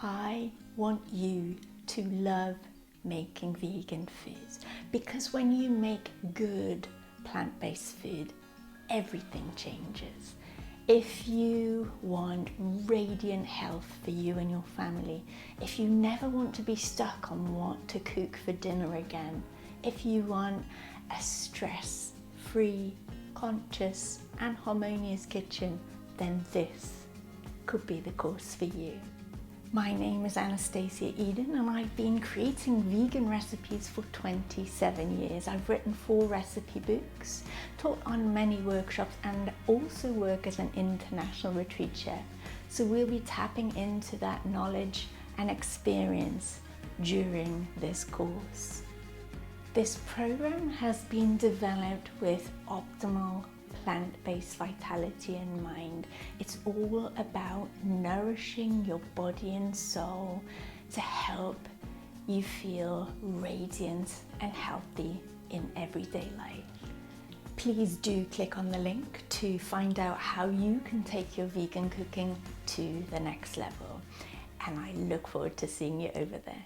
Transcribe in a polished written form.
I want you to love making vegan food, because when you make good plant-based food, everything changes. If you want radiant health for you and your family, if you never want to be stuck on what to cook for dinner again, if you want a stress-free, conscious and harmonious kitchen, then this could be the course for you. My name is Anastasia Eden and I've been creating vegan recipes for 27 years. I've written 4 recipe books, taught on many workshops and also work as an international retreat chef. So we'll be tapping into that knowledge and experience during this course. This program has been developed with optimal plant-based vitality in mind. It's all about nourishing your body and soul to help you feel radiant and healthy in everyday life. Please do click on the link to find out how you can take your vegan cooking to the next level. And I look forward to seeing you over there.